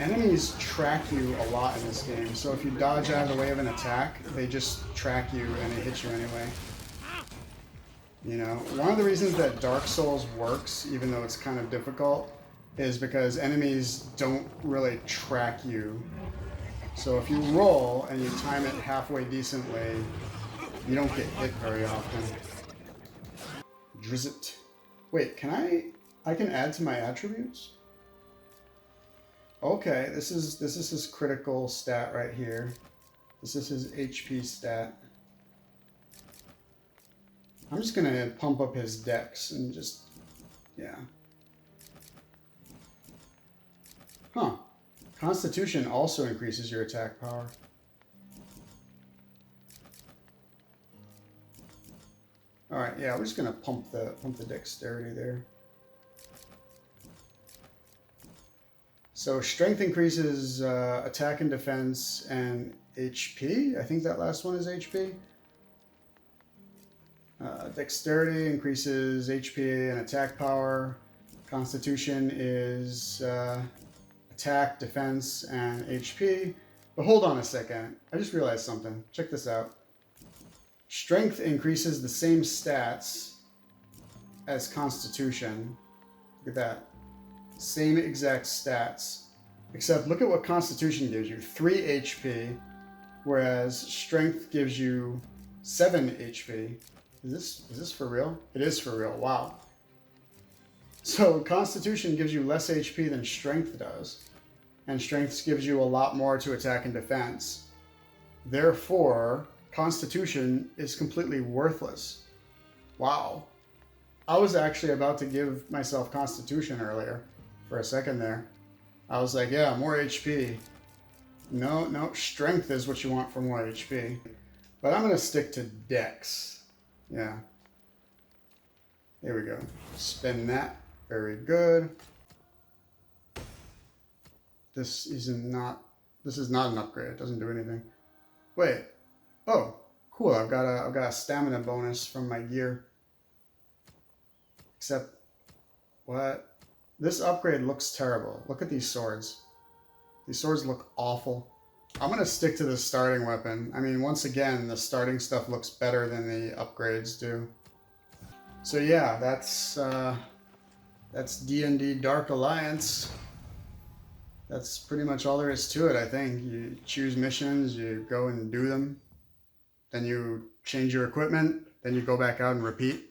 Enemies track you a lot in this game, so if you dodge out of the way of an attack, they just track you and they hit you anyway. You know, one of the reasons that Dark Souls works, even though it's kind of difficult, is because enemies don't really track you. So if you roll and you time it halfway decently, you don't get hit very often. Drizzt. Wait, I can add to my attributes? Okay, this is his critical stat right here. This is his HP stat. I'm just gonna pump up his dex and just, yeah. Huh. Constitution also increases your attack power. Alright, yeah, we're just gonna pump the dexterity there. So strength increases attack and defense and HP. I think that last one is HP. Dexterity increases HP and attack power. Constitution is attack, defense, and HP. But hold on a second. I just realized something. Check this out. Strength increases the same stats as Constitution. Look at that. Same exact stats. Except look at what Constitution gives you. 3 HP. Whereas Strength gives you 7 HP. Is this for real? It is for real. Wow. So Constitution gives you less HP than Strength does. And Strength gives you a lot more to attack and defense. Therefore, Constitution is completely worthless. Wow. I was actually about to give myself Constitution earlier. For a second there. I was like, yeah, more HP. No, Strength is what you want for more HP. But I'm going to stick to Dex. Yeah. Here we go. Spin that. Very good. This is not an upgrade. It doesn't do anything. Wait. Oh, cool. I've got a stamina bonus from my gear. Except, what? This upgrade looks terrible. Look at these swords. These swords look awful. I'm going to stick to the starting weapon. I mean, once again, the starting stuff looks better than the upgrades do. So yeah, that's D&D Dark Alliance. that's pretty much all there is to it, I think. You choose missions, you go and do them, then you change your equipment, then you go back out and repeat.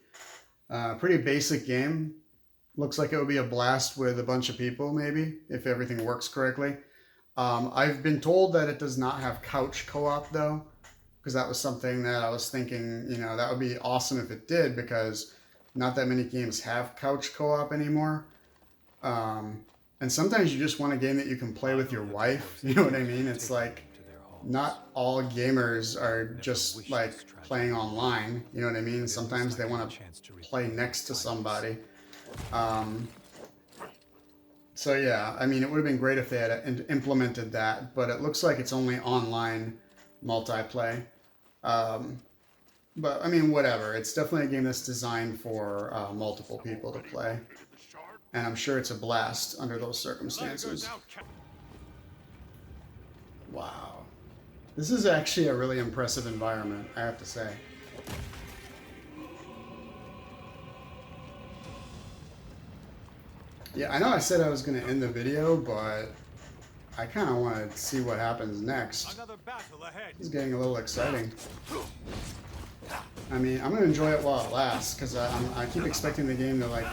Pretty basic game. Looks like it would be a blast with a bunch of people, maybe, if everything works correctly. I've been told that it does not have couch co-op, though, because that was something that I was thinking, you know, that would be awesome if it did, because not that many games have couch co-op anymore. And sometimes you just want a game that you can play with your wife. You know what I mean? It's like, not all gamers are just like playing online. You know what I mean? Sometimes they want to play next to somebody. So yeah, I mean, it would have been great if they had implemented that, but it looks like it's only online multiplayer. But I mean, whatever. It's definitely a game that's designed for multiple people to play. And I'm sure it's a blast under those circumstances. Wow. This is actually a really impressive environment, I have to say. Yeah, I know I said I was going to end the video, but I kind of want to see what happens next. This is getting a little exciting. I mean, I'm going to enjoy it while it lasts, because I keep expecting the game to, like,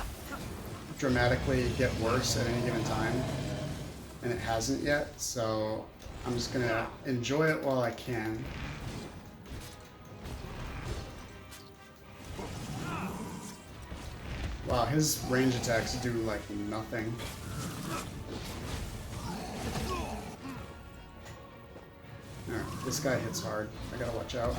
dramatically get worse at any given time, and it hasn't yet, so I'm just gonna enjoy it while I can. Wow, his range attacks do like nothing. Alright, this guy hits hard. I gotta watch out.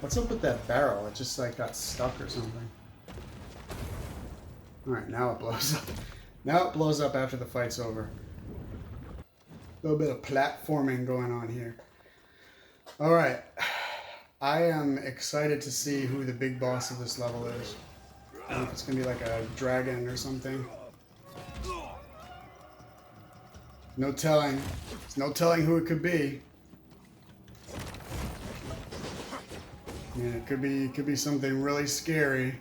What's up with that barrel? It just like got stuck or something. Alright, now it blows up. Now it blows up after the fight's over. A little bit of platforming going on here. Alright. I am excited to see who the big boss of this level is. I don't know if it's going to be like a dragon or something. No telling. There's no telling who it could be. Yeah, it could be something really scary.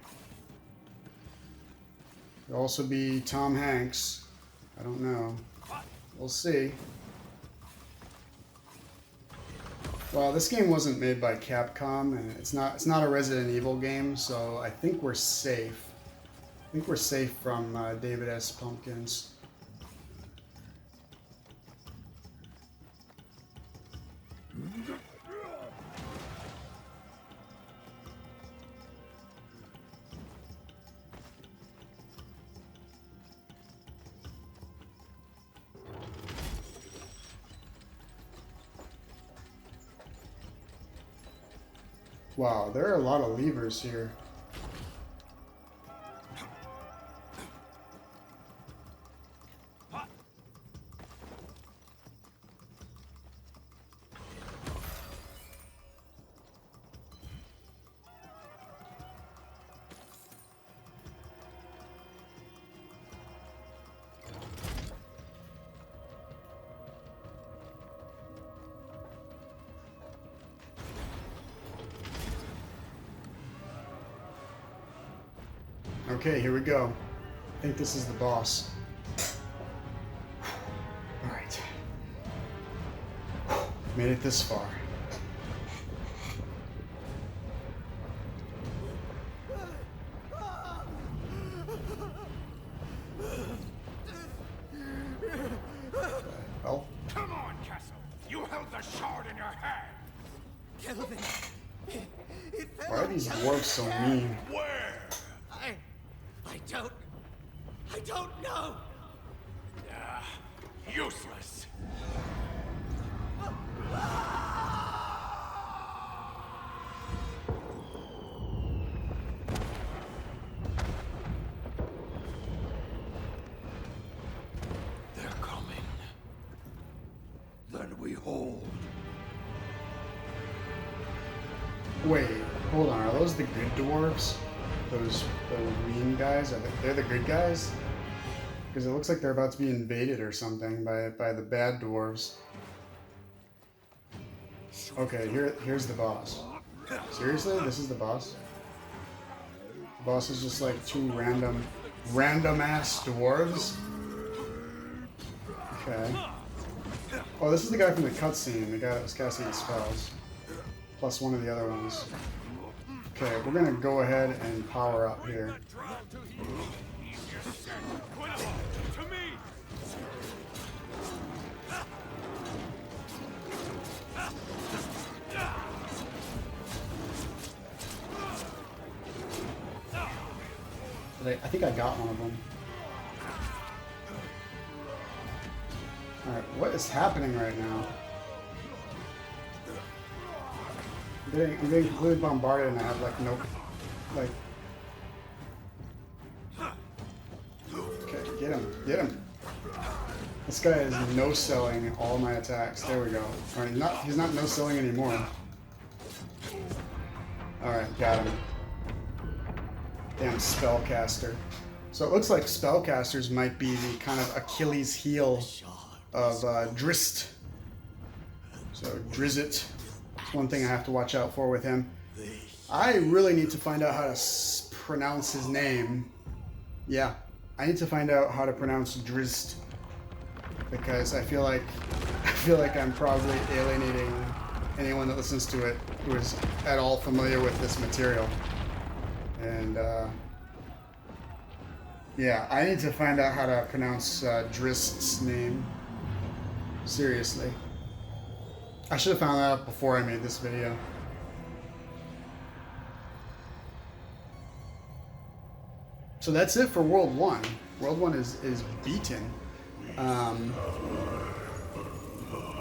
Could also be Tom Hanks. I don't know. We'll see. Well, this game wasn't made by Capcom, and it's not a Resident Evil game, so I think we're safe. I think we're safe from David S. Pumpkins. Wow, there are a lot of levers here. Okay, here we go. I think this is the boss. Alright. Made it this far. Well. Come on, Castle. You held the shard in your hand. Kelvin. It fell Why are these dwarves so mean? Where? I don't know. Useless. They're coming. Then we hold. Wait, hold on. Are those the good dwarves? those mean guys? They're the good guys? Because it looks like they're about to be invaded or something by the bad dwarves. Okay, here's the boss. Seriously? This is the boss? The boss is just like two random ass dwarves? Okay. Oh, this is the guy from the cutscene, the guy that was casting the spells. Plus one of the other ones. Okay, we're gonna go ahead and power up here. I think I got one of them. Alright, what is happening right now? I'm getting completely bombarded and I have like no... Like... Okay, get him. This guy is no-selling all my attacks. There we go. Alright, he's not no-selling anymore. Alright, got him. Damn spellcaster. So it looks like spellcasters might be the kind of Achilles heel of Drizzt. So Drizzt. It's one thing I have to watch out for with him. I really need to find out how to pronounce his name. Yeah, I need to find out how to pronounce Drizzt, because I feel like I'm probably alienating anyone that listens to it who is at all familiar with this material. And yeah, I need to find out how to pronounce Drizzt's name. Seriously. I should have found that out before I made this video. So that's it for World 1. World 1 is beaten. I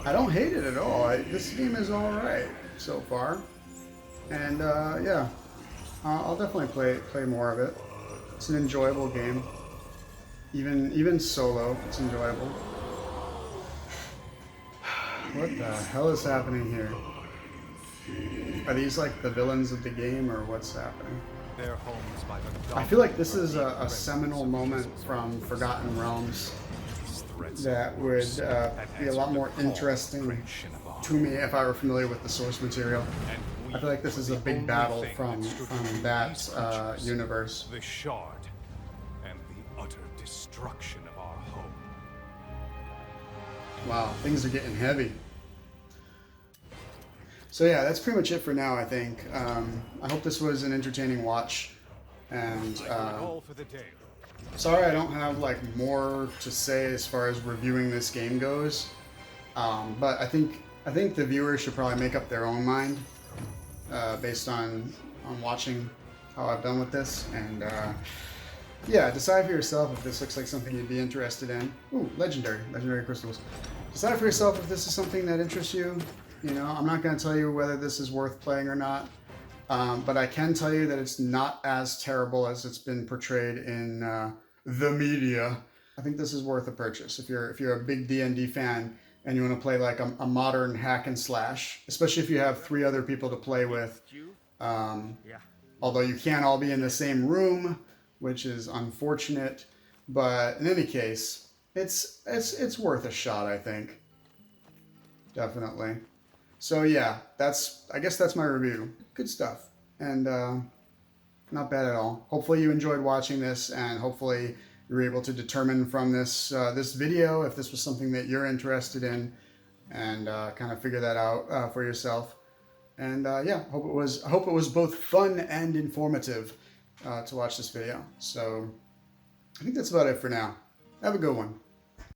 don't hate it at all. This game is alright so far. And yeah. I'll definitely play more of it. It's an enjoyable game. Even solo, it's enjoyable. What the hell is happening here? Are these like the villains of the game, or what's happening? Their homes by the I feel like this is a seminal moment from Forgotten Realms that would be a lot more interesting to me if I were familiar with the source material. I feel like this is a big battle from that universe. The shard and the utter destruction of our home. Wow, things are getting heavy. So yeah, that's pretty much it for now, I think. I hope this was an entertaining watch. And All for the day. sorry I don't have like more to say as far as reviewing this game goes. But I think the viewers should probably make up their own mind. Based on watching how I've done with this, and yeah, decide for yourself if this looks like something you'd be interested in. Ooh, legendary crystals. Decide for yourself if this is something that interests you. You know, I'm not going to tell you whether this is worth playing or not, but I can tell you that it's not as terrible as it's been portrayed in the media. I think this is worth a purchase if you're a big D&D fan. And you want to play like a modern hack and slash, especially if you have 3 other people to play with. Although you can't all be in the same room, which is unfortunate. But in any case, it's worth a shot, I think. Definitely. So yeah, I guess that's my review. Good stuff, and not bad at all. Hopefully you enjoyed watching this, and hopefully you're able to determine from this this video if this was something that you're interested in, and kind of figure that out for yourself. And yeah, I hope it was both fun and informative to watch this video. So I think that's about it for now. Have a good one.